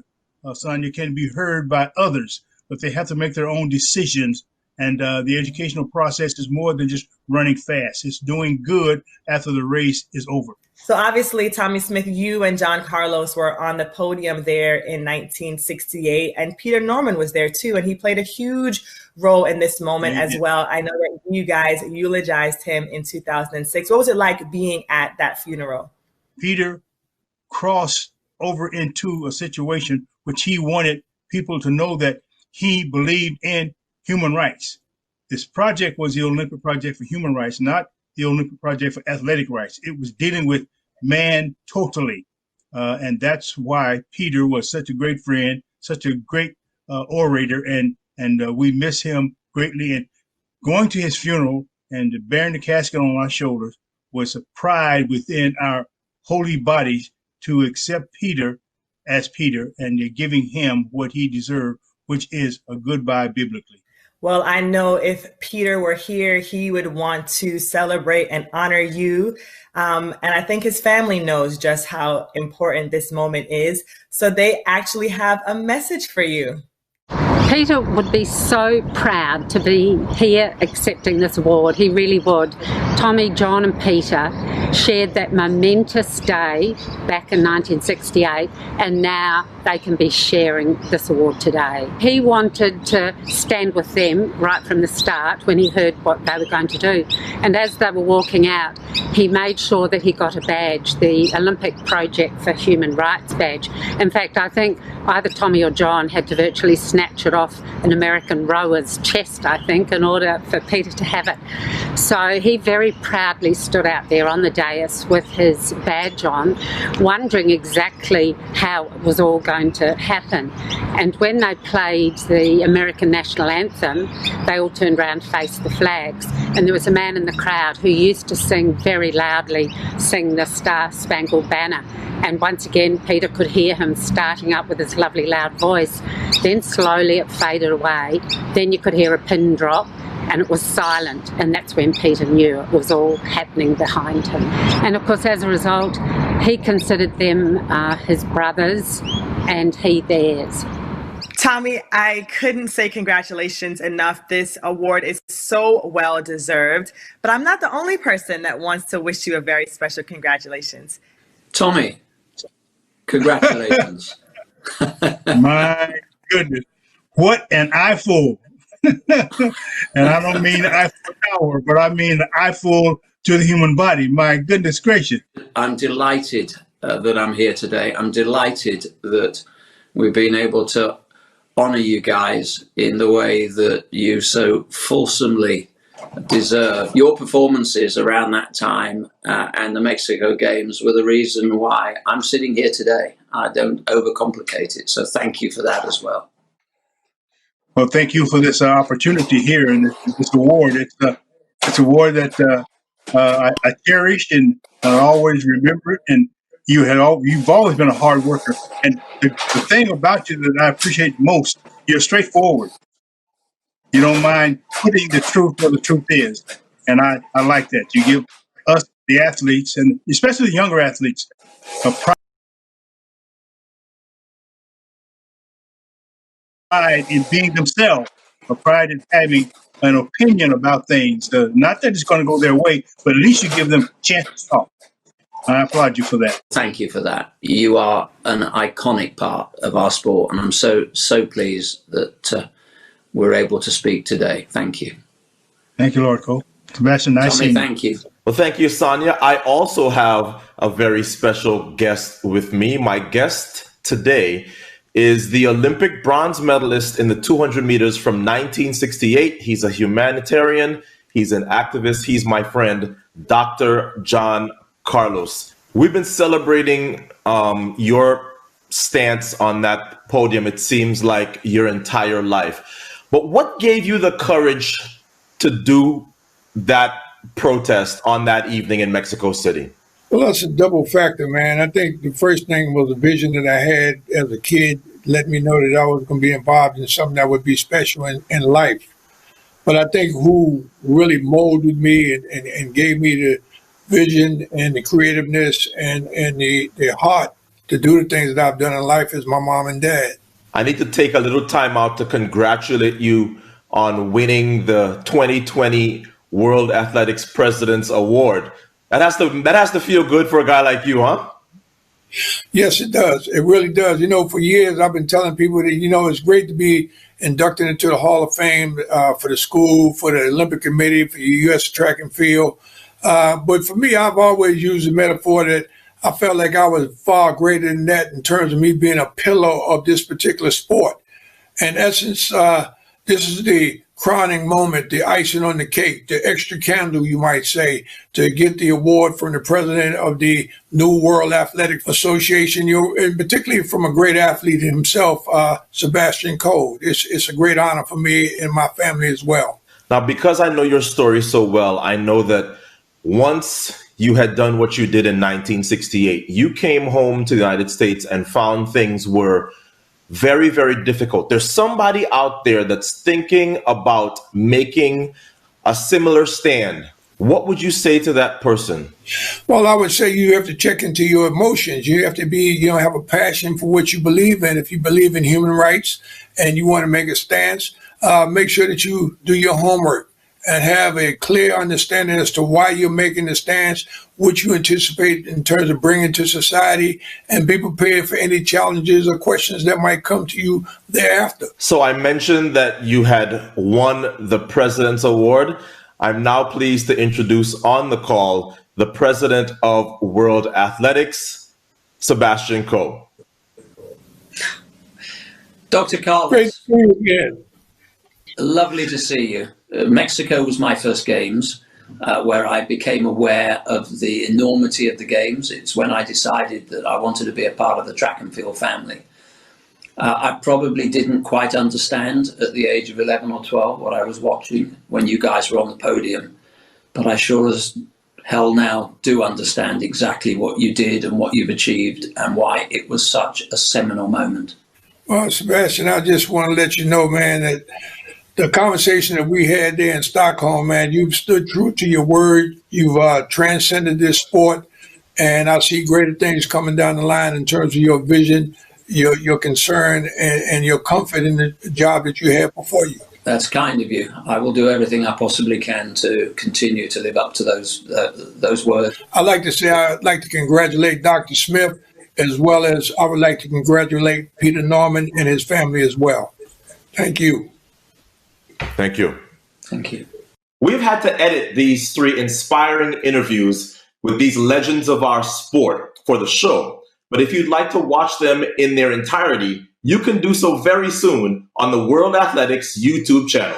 Sonia, can be heard by others, but they have to make their own decisions. And the educational process is more than just running fast. It's doing good after the race is over. So obviously, Tommy Smith, you and John Carlos were on the podium there in 1968, and Peter Norman was there too, and he played a huge role in this moment as well. I know that you guys eulogized him in 2006. What was it like being at that funeral? Peter crossed over into a situation which he wanted people to know that he believed in human rights. This project was the Olympic Project for Human Rights, not the Olympic Project for Athletic Rights. It was dealing with man totally. And that's why Peter was such a great friend, such a great orator, and we miss him greatly. And going to his funeral and bearing the casket on our shoulders was a pride within our holy bodies to accept Peter as Peter and giving him what he deserved, which is a goodbye biblically. Well, I know if Peter were here, he would want to celebrate and honor you. And I think his family knows just how important this moment is. So they actually have a message for you. Peter would be so proud to be here accepting this award. He really would. Tommy, John and Peter shared that momentous day back in 1968, and now they can be sharing this award today. He wanted to stand with them right from the start when he heard what they were going to do. And as they were walking out, he made sure that he got a badge, the Olympic Project for Human Rights badge. In fact, I think either Tommy or John had to virtually snatch it off an American rower's chest, I think, in order for Peter to have it. So he very proudly stood out there on the dais with his badge on, wondering exactly how it was all going to happen. And when they played the American national anthem, they all turned around to face the flags. And there was a man in the crowd who used to sing very loudly, sing the Star Spangled Banner. And once again, Peter could hear him starting up with his lovely loud voice. Then slowly it faded away. Then you could hear a pin drop, and it was silent. And that's when Peter knew it was all happening behind him. And of course, as a result, he considered them his brothers and he theirs. Tommy, I couldn't say congratulations enough. This award is so well deserved, but I'm not the only person that wants to wish you a very special congratulations. Tommy, congratulations. My goodness, what an eyeful. And I don't mean eyeful power, but I mean the eyeful to the human body. My goodness gracious. I'm delighted that I'm here today. I'm delighted that we've been able to honor you guys in the way that you so fulsomely deserve. Your performances around that time and the Mexico Games were the reason why I'm sitting here today. I don't overcomplicate it. So thank you for that as well. Well, thank you for this opportunity here and this award. It's an award that I cherish and I always remember it. And you've always been a hard worker. And the thing about you that I appreciate most, you're straightforward. You don't mind putting the truth where the truth is. And I like that. You give us, the athletes, and especially the younger athletes, a pride in being themselves, a pride in having an opinion about things. Not that it's going to go their way, but at least you give them a chance to talk. I applaud you for that. Thank you for that. You are an iconic part of our sport, and I'm so pleased that we're able to speak today. Thank you. Thank you, Lord Cole. Sebastian, nice Tommy, thank you. Well, thank you, Sonia. I also have a very special guest with me. My guest today is the Olympic bronze medalist in the 200 meters from 1968. He's a humanitarian. He's an activist. He's my friend, Dr. John Carlos. We've been celebrating your stance on that podium, it seems like, your entire life. But what gave you the courage to do that protest on that evening in Mexico City? Well, that's a double factor, man. I think the first thing was a vision that I had as a kid, let me know that I was going to be involved in something that would be special in life. But I think who really molded me and gave me the vision and the creativeness and the heart to do the things that I've done in life is my mom and dad. I need to take a little time out to congratulate you on winning the 2020 World Athletics President's Award. That has to feel good for a guy like you, huh? Yes, it does. It really does. For years I've been telling people that, it's great to be inducted into the Hall of Fame for the school, for the Olympic Committee, for the U.S. track and field. But for me, I've always used the metaphor that I felt like I was far greater than that in terms of me being a pillar of this particular sport. In essence, this is the crowning moment, the icing on the cake, the extra candle, you might say, to get the award from the president of the new World Athletic Association, and particularly from a great athlete himself, Sebastian Coe. It's a great honor for me and my family as well. Now, because I know your story so well, I know that once you had done what you did in 1968, you came home to the United States and found things were very, very difficult. There's somebody out there that's thinking about making a similar stand what would you say to that person? Well, I would say you have to check into your emotions. You have to have a passion for what you believe in. If you believe in human rights and you want to make a stance, make sure that you do your homework and have a clear understanding as to why you're making the stance, what you anticipate in terms of bringing to society, and be prepared for any challenges or questions that might come to you thereafter. So I mentioned that you had won the President's Award. I'm now pleased to introduce on the call the President of World Athletics, Sebastian Coe. Dr. Carlos. Great to see you again. Lovely to see you. Mexico was my first games where I became aware of the enormity of the games. It's when I decided that I wanted to be a part of the track and field family. I probably didn't quite understand at the age of 11 or 12 what I was watching when you guys were on the podium, but I sure as hell now do understand exactly what you did and what you've achieved and why it was such a seminal moment. Well, Sebastian, I just want to let you know, man, that the conversation that we had there in Stockholm, man, you've stood true to your word. You've transcended this sport, and I see greater things coming down the line in terms of your vision, your concern, and your comfort in the job that you have before you. That's kind of you. I will do everything I possibly can to continue to live up to those words. I'd like to congratulate Dr. Smith, as well as I would like to congratulate Peter Norman and his family as well. Thank you. Thank you. Thank you. We've had to edit these 3 inspiring interviews with these legends of our sport for the show. But if you'd like to watch them in their entirety, you can do so very soon on the World Athletics YouTube channel.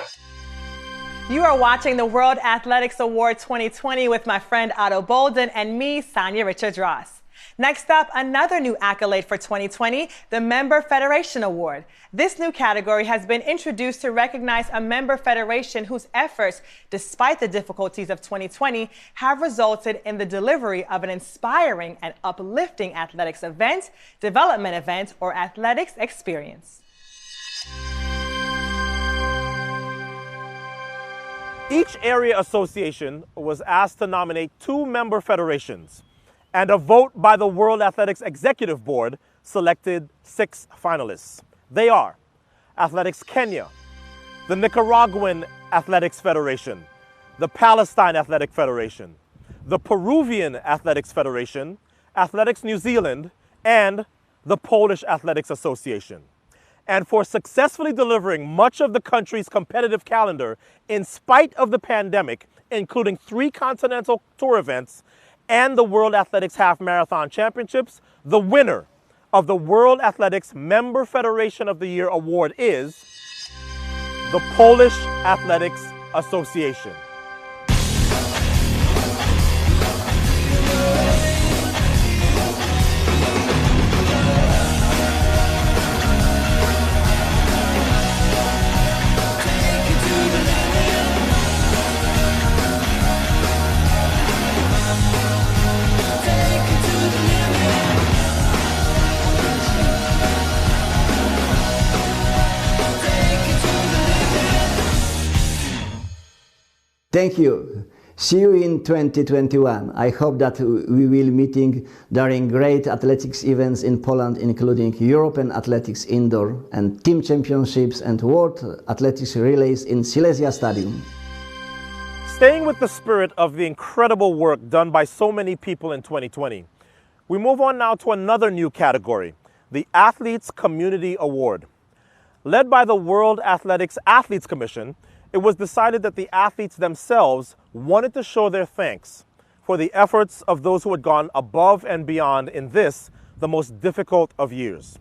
You are watching the World Athletics Award 2020 with my friend Otto Bolden and me, Sonia Richards-Ross. Next up, another new accolade for 2020, the Member Federation Award. This new category has been introduced to recognize a member federation whose efforts, despite the difficulties of 2020, have resulted in the delivery of an inspiring and uplifting athletics event, development event, or athletics experience. Each area association was asked to nominate 2 member federations, and a vote by the World Athletics Executive Board selected 6 finalists. They are Athletics Kenya, the Nicaraguan Athletics Federation, the Palestine Athletic Federation, the Peruvian Athletics Federation, Athletics New Zealand, and the Polish Athletics Association. And for successfully delivering much of the country's competitive calendar in spite of the pandemic, including 3 continental tour events and the World Athletics Half Marathon Championships, the winner of the World Athletics Member Federation of the Year Award is the Polish Athletics Association. Thank you. See you in 2021. I hope that we will meeting during great athletics events in Poland, including European Athletics Indoor and Team Championships and World Athletics Relays in Silesia Stadium. Staying with the spirit of the incredible work done by so many people in 2020, we move on now to another new category, the Athletes Community Award. Led by the World Athletics Athletes Commission, it was decided that the athletes themselves wanted to show their thanks for the efforts of those who had gone above and beyond in this, the most difficult of years.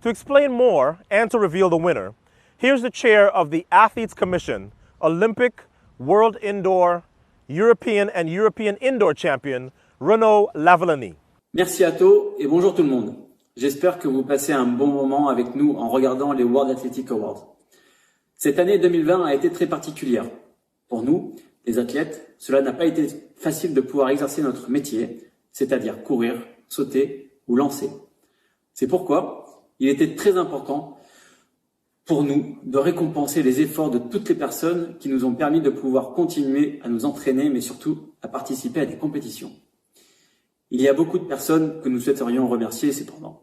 To explain more and to reveal the winner, here's the chair of the Athletes Commission, Olympic, World Indoor, European and European Indoor Champion, Renaud Lavillenie. Merci Atto et bonjour tout le monde. J'espère que vous passez un bon moment avec nous en regardant les World Athletic Awards. Cette année 2020 a été très particulière. Pour nous, les athlètes, cela n'a pas été facile de pouvoir exercer notre métier, c'est-à-dire courir, sauter ou lancer. C'est pourquoi il était très important pour nous de récompenser les efforts de toutes les personnes qui nous ont permis de pouvoir continuer à nous entraîner, mais surtout à participer à des compétitions. Il y a beaucoup de personnes que nous souhaiterions remercier, cependant.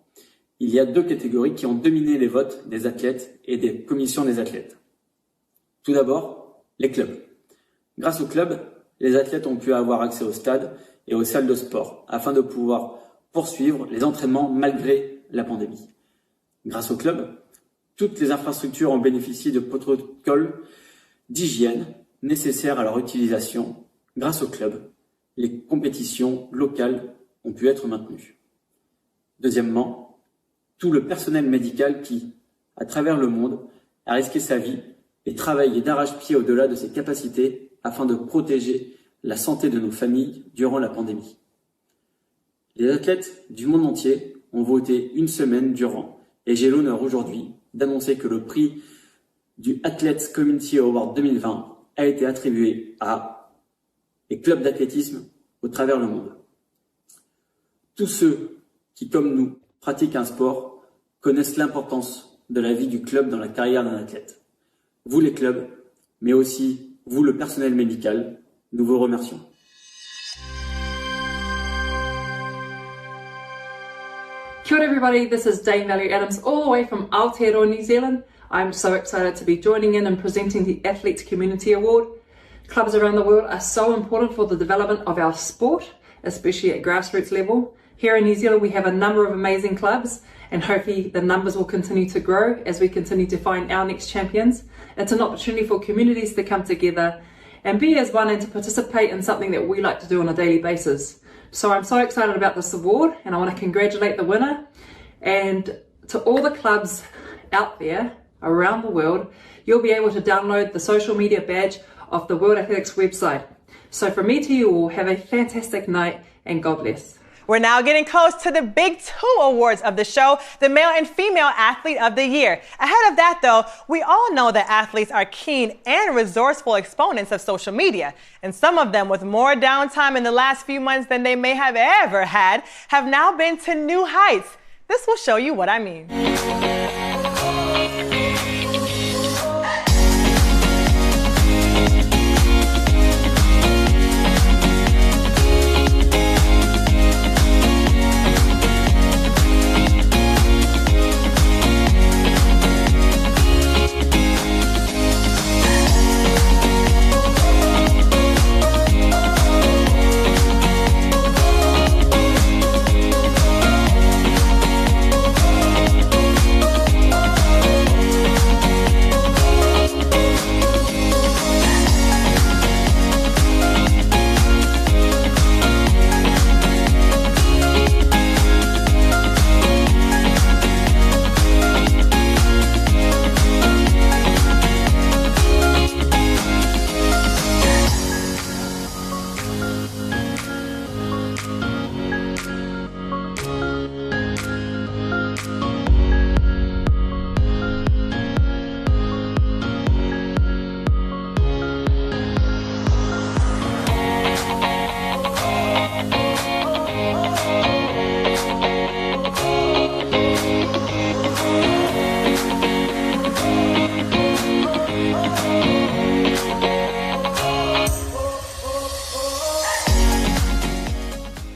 Il y a deux catégories qui ont dominé les votes des athlètes et des commissions des athlètes. Tout d'abord, les clubs. Grâce aux clubs, les athlètes ont pu avoir accès au stade et aux salles de sport afin de pouvoir poursuivre les entraînements malgré la pandémie. Grâce aux clubs, toutes les infrastructures ont bénéficié de protocoles d'hygiène nécessaires à leur utilisation. Grâce aux clubs, les compétitions locales ont pu être maintenues. Deuxièmement, tout le personnel médical qui, à travers le monde, a risqué sa vie et travaillé d'arrache-pied au-delà de ses capacités afin de protéger la santé de nos familles durant la pandémie. Les athlètes du monde entier ont voté une semaine durant et j'ai l'honneur aujourd'hui d'annoncer que le prix du Athletes Community Award 2020 a été attribué à les clubs d'athlétisme au travers le monde. Tous ceux qui, comme nous, pratiquent un sport connaissent l'importance de la vie du club dans la carrière d'un athlète. Vous les clubs, mais aussi vous le personnel médical, nous vous remercions. Kia ora everybody, this is Dame Valerie Adams all the way from Aotearoa, New Zealand. I'm so excited to be joining in and presenting the Athletes Community Award. Clubs around the world are so important for the development of our sport, especially at grassroots level. Here in New Zealand we have a number of amazing clubs and hopefully the numbers will continue to grow as we continue to find our next champions. It's an opportunity for communities to come together and be as one and to participate in something that we like to do on a daily basis. So I'm so excited about this award and I want to congratulate the winner, and to all the clubs out there around the world, you'll be able to download the social media badge of the World Athletics website. So from me to you all, have a fantastic night and God bless. We're now getting close to the big two awards of the show, the Male and Female Athlete of the Year. Ahead of that, though, we all know that athletes are keen and resourceful exponents of social media. And some of them, with more downtime in the last few months than they may have ever had, have now been to new heights. This will show you what I mean.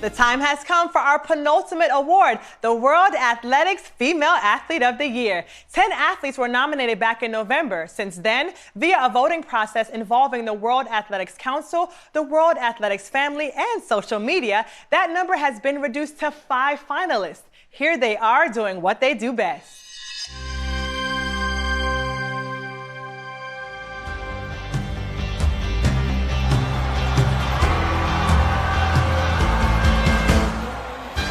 The time has come for our penultimate award, the World Athletics Female Athlete of the Year. 10 athletes were nominated back in November. Since then, via a voting process involving the World Athletics Council, the World Athletics family, and social media, that number has been reduced to 5 finalists. Here they are doing what they do best.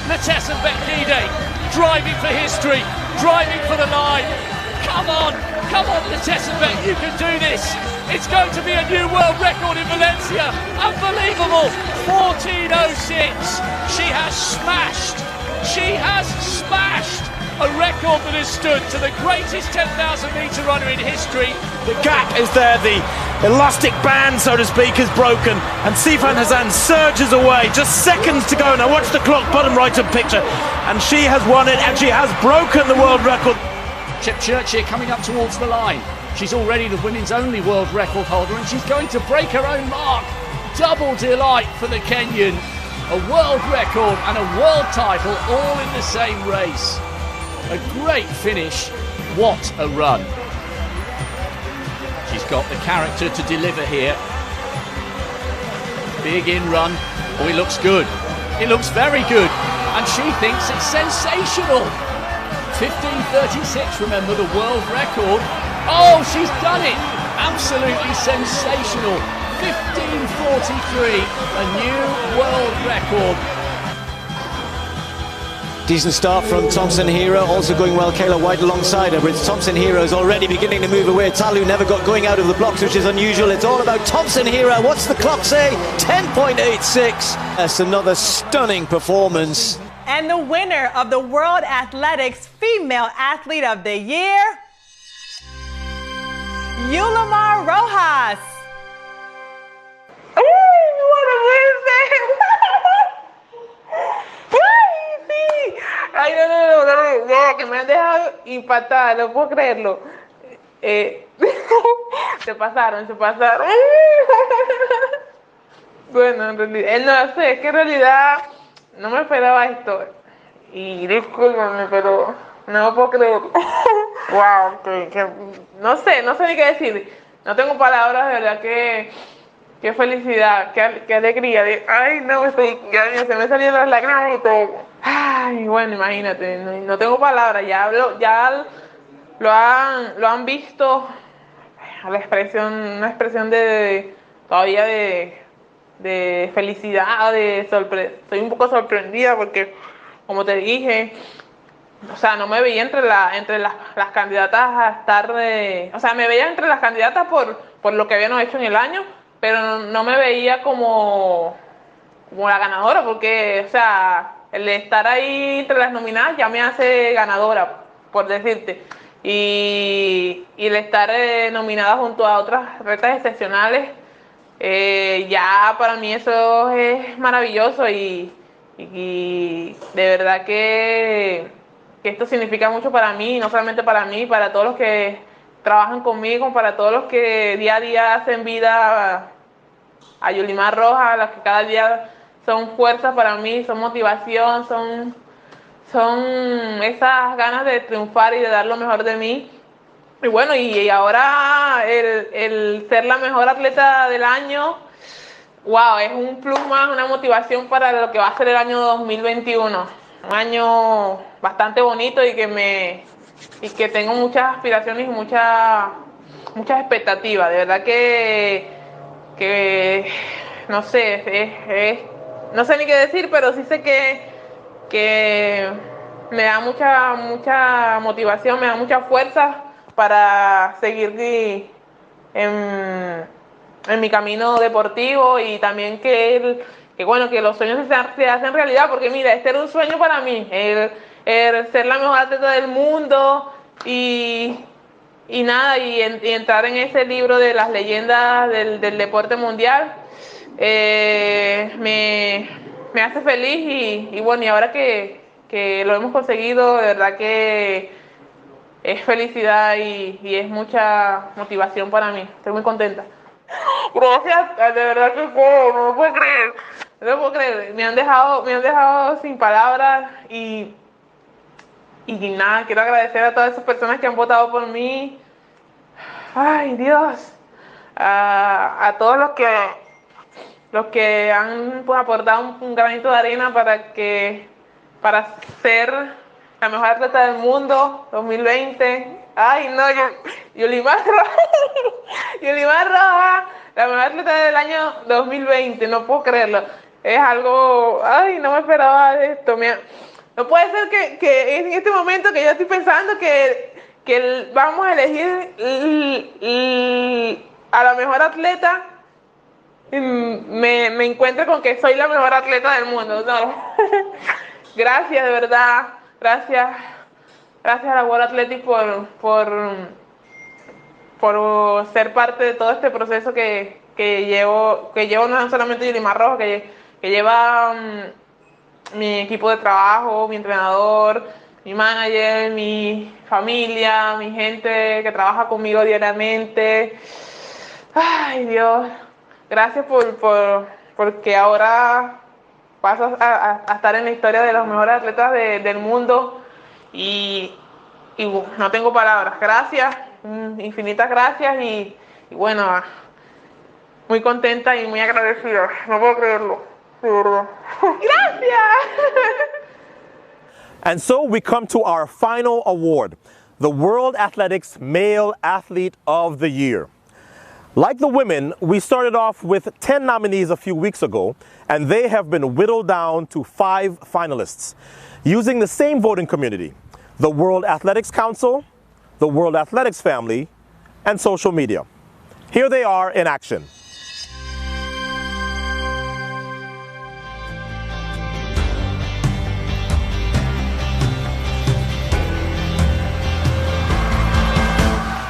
Natessa Bekide, driving for history, driving for the line. Come on, Natessa Beck, you can do this. It's going to be a new world record in Valencia. Unbelievable, 14:06. She has smashed a record that has stood to the greatest 10,000 metre runner in history. The gap is there, the elastic band, so to speak, is broken, and Sifan Hassan surges away. Just seconds to go. Now watch the clock, bottom right of picture, and she has won it, and she has broken the world record. Chepchirchir coming up towards the line. She's already the women's only world record holder, and she's going to break her own mark. Double delight for the Kenyan. A world record and a world title all in the same race. A great finish. What a run. She's got the character to deliver here. Big in run. Oh, it looks good. It looks very good. And she thinks it's sensational. 15:36, remember, the world record. Oh, she's done it. Absolutely sensational. 15:43, a new world record. Decent start from Thompson Hero, also going well, Kayla White alongside her, but it's Thompson Hero is already beginning to move away. Talu never got going out of the blocks, which is unusual. It's all about Thompson Hero. What's the clock say? 10.86. That's another stunning performance. And the winner of the World Athletics Female Athlete of the Year, Yulimar Rojas. What amazing! Ay, no, que me han dejado impactada, no puedo creerlo. Se pasaron. Bueno, en realidad, no sé, es que en realidad no me esperaba esto. Y discúlpame, pero no lo puedo creer. Wow, no sé ni qué decir. No tengo palabras, de verdad que qué felicidad, qué alegría. Ay, no, ya se me salieron las lágrimas y todo. Ay, bueno, imagínate, no tengo palabras, ya lo han visto, una expresión todavía de felicidad, estoy un poco sorprendida porque, como te dije, o sea, no me veía entre las candidatas a estar o sea, me veía entre las candidatas por lo que habíamos hecho en el año, pero no me veía como la ganadora, porque, o sea, el estar ahí entre las nominadas ya me hace ganadora, por decirte. Y el estar nominada junto a otras retas excepcionales, ya para mí eso es maravilloso y de verdad que esto significa mucho para mí, no solamente para mí, para todos los que trabajan conmigo, para todos los que día a día hacen vida a Yulimar Rojas, los que cada día son fuerza para mí, son motivación, son esas ganas de triunfar y de dar lo mejor de mí. Y bueno, y ahora el ser la mejor atleta del año, wow, es un plus más, una motivación para lo que va a ser el año 2021. Un año bastante bonito y que tengo muchas aspiraciones y muchas expectativas. De verdad que no sé, no sé ni qué decir, pero sí sé que me da mucha motivación, me da mucha fuerza para seguir en mi camino deportivo y también que los sueños se hacen realidad, porque mira, este era un sueño para mí, el ser la mejor atleta del mundo y entrar en ese libro de las leyendas del deporte mundial. Me hace feliz y bueno, y ahora que lo hemos conseguido, de verdad que es felicidad y es mucha motivación para mí. Estoy muy contenta. Gracias, de verdad que no lo puedo creer. Me han dejado sin palabras y nada, quiero agradecer a todas esas personas que han votado por mí. Ay, Dios. A todos los que han aportado un granito de arena para ser la mejor atleta del mundo 2020. Ay, no, Yulimar Rojas, la mejor atleta del año 2020, no puedo creerlo. Es algo, ay, no me esperaba esto. No puede ser que en este momento que yo estoy pensando que vamos a elegir a la mejor atleta, me encuentro con que soy la mejor atleta del mundo. No. Gracias, de verdad. Gracias a la World Athletics por ser parte de todo este proceso que llevo no solamente Yulimar Rojas, que lleva mi equipo de trabajo, mi entrenador, mi manager, mi familia, mi gente que trabaja conmigo diariamente. Ay, Dios, gracias porque ahora pasas a estar en la historia de los mejores atletas del mundo y no tengo palabras. Gracias, infinitas gracias y bueno, muy contenta y muy agradecida. No puedo creerlo, de verdad. Gracias. And so we come to our final award, the World Athletics Male Athlete of the Year. Like the women, we started off with 10 nominees a few weeks ago, and they have been whittled down to 5 finalists using the same voting community: the World Athletics Council, the World Athletics family, and social media. Here they are in action.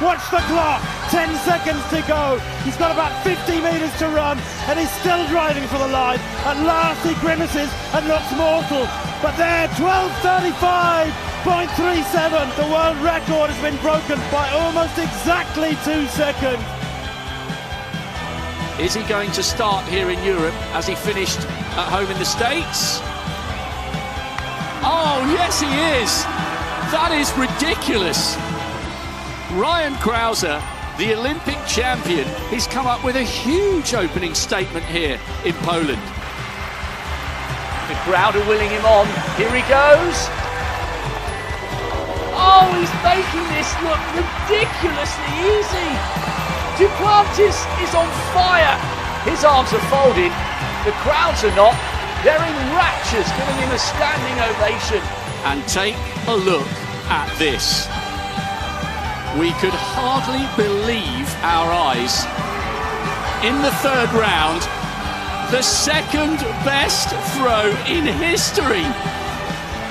Watch the clock, 10 seconds to go. He's got about 50 meters to run and he's still driving for the line. At last he grimaces and looks mortal. But there, 12:35.37. The world record has been broken by almost exactly 2 seconds. Is he going to start here in Europe as he finished at home in the States? Oh, yes he is. That is ridiculous. Ryan Krauser, the Olympic champion, he's come up with a huge opening statement here in Poland. The crowd are willing him on. Here he goes. Oh, he's making this look ridiculously easy. Duplantis is on fire. His arms are folded. The crowds are not. They're in raptures, giving him a standing ovation. And take a look at this. We could hardly believe our eyes. In the third round, the second best throw in history.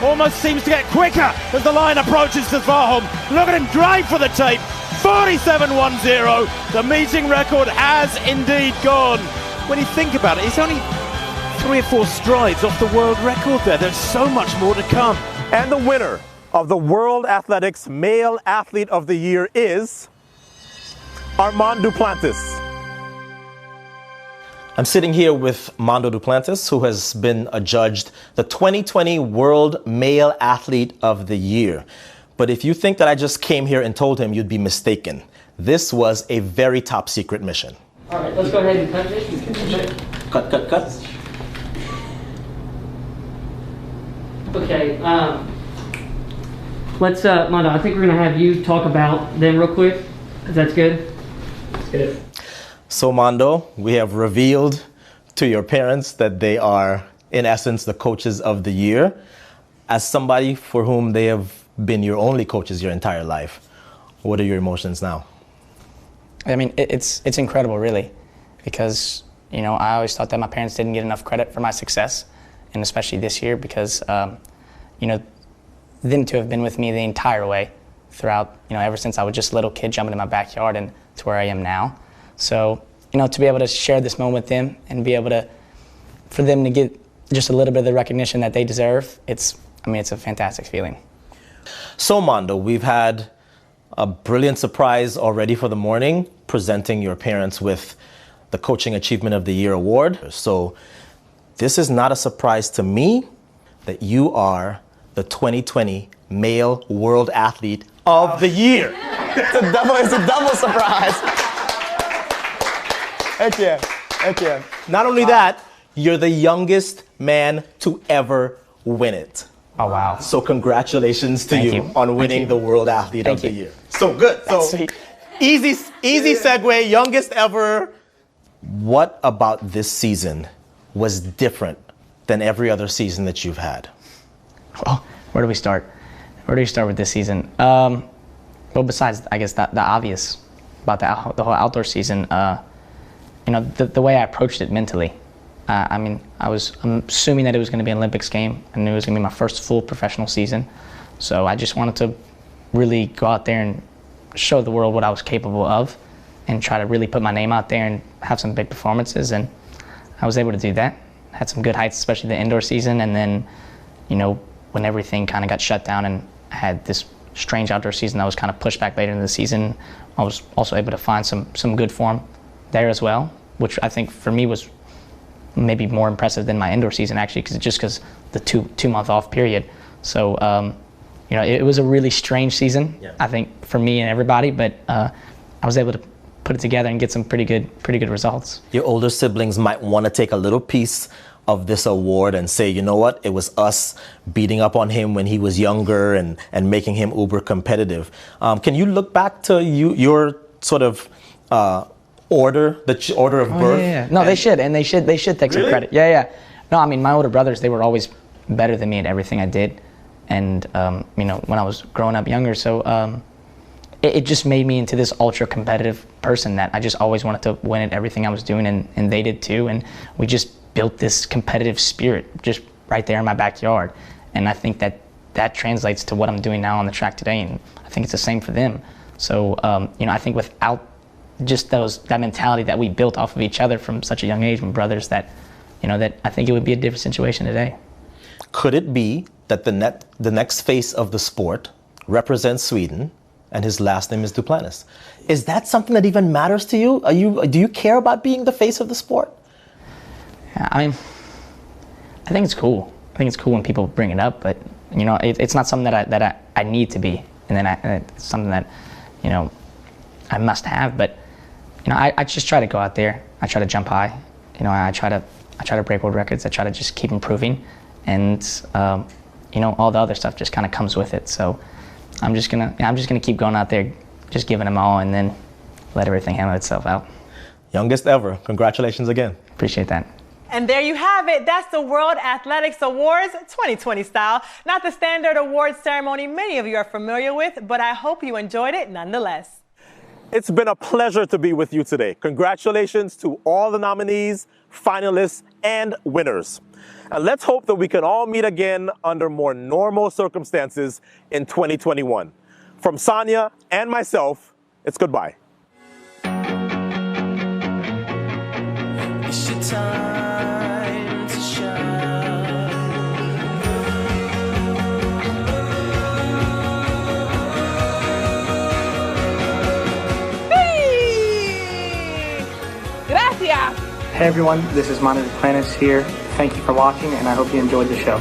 Almost seems to get quicker as the line approaches to Varholm. Look at him drive for the tape. 47.10. The meeting record has indeed gone. When you think about it, it's only 3 or 4 strides off the world record there. There's so much more to come. And the winner of the World Athletics Male Athlete of the Year is Armand Duplantis. I'm sitting here with Mondo Duplantis, who has been adjudged the 2020 World Male Athlete of the Year. But if you think that I just came here and told him, you'd be mistaken. This was a very top secret mission. All right, let's go ahead and cut this. Cut. Okay, let's, Mondo, I think we're gonna have you talk about them real quick, if that's good. Let's get it. So Mondo, we have revealed to your parents that they are, in essence, the coaches of the year. As somebody for whom they have been your only coaches your entire life, what are your emotions now? I mean, it's incredible, really, because, you know, I always thought that my parents didn't get enough credit for my success, and especially this year because, you know, them to have been with me the entire way throughout, you know, ever since I was just a little kid jumping in my backyard and to where I am now. So, you know, to be able to share this moment with them and be able to, for them to get just a little bit of the recognition that they deserve, it's a fantastic feeling. So Mondo, we've had a brilliant surprise already for the morning, presenting your parents with the Coaching Achievement of the Year award. So this is not a surprise to me that you are the 2020 Male World Athlete of the Year. It's a double surprise. Heck yeah. Not only that, you're the youngest man to ever win it. Oh, wow. So congratulations to you on winning the World Athlete of the Year. So good. That's so sweet. Easy segue, youngest ever. What about this season was different than every other season that you've had? Well, where do we start? Where do we start with this season? Well, besides, I guess, the obvious about the whole outdoor season, you know, the way I approached it mentally. I'm assuming that it was going to be an Olympics game, and it was going to be my first full professional season. So I just wanted to really go out there and show the world what I was capable of, and try to really put my name out there and have some big performances. And I was able to do that. Had some good heights, especially the indoor season, and then, you know, when everything kind of got shut down and I had this strange outdoor season that was kind of pushed back later in the season, I was also able to find some good form there as well, which I think for me was maybe more impressive than my indoor season actually, because the two month off period. So you know, it was a really strange season, I think, for me and everybody, but I was able to put it together and get some pretty good results. Your older siblings might want to take a little piece of this award and say, you know what, it was us beating up on him when he was younger and making him uber competitive. Can you look back to your sort of order of birth? Yeah. No, they should take some credit. Yeah. No, I mean, my older brothers, they were always better than me at everything I did, and you know, when I was growing up younger, so it just made me into this ultra competitive person that I just always wanted to win at everything I was doing, and they did too, and we just built this competitive spirit just right there in my backyard, and I think that translates to what I'm doing now on the track today, and I think it's the same for them. So you know, I think without just that mentality that we built off of each other from such a young age, my brothers, that you know, that I think it would be a different situation today. Could it be that the next face of the sport represents Sweden and his last name is Duplantis? Is that something that even matters to you? Do you care about being the face of the sport? I mean, I think it's cool. I think it's cool when people bring it up, but you know, it's not something that I need to be, and then it's something that, you know, I must have. But you know, I just try to go out there. I try to jump high. You know, I try to break world records. I try to just keep improving, and you know, all the other stuff just kind of comes with it. So I'm just gonna keep going out there, just giving them all, and then let everything handle itself out. Youngest ever. Congratulations again. Appreciate that. And there you have it. That's the World Athletics Awards 2020 style. Not the standard awards ceremony many of you are familiar with, but I hope you enjoyed it nonetheless. It's been a pleasure to be with you today. Congratulations to all the nominees, finalists, and winners. And let's hope that we can all meet again under more normal circumstances in 2021. From Sonia and myself, it's goodbye. It's your time to shine. Hey! Gracias! Hey everyone, this is Manu Duplantis here. Thank you for watching, and I hope you enjoyed the show.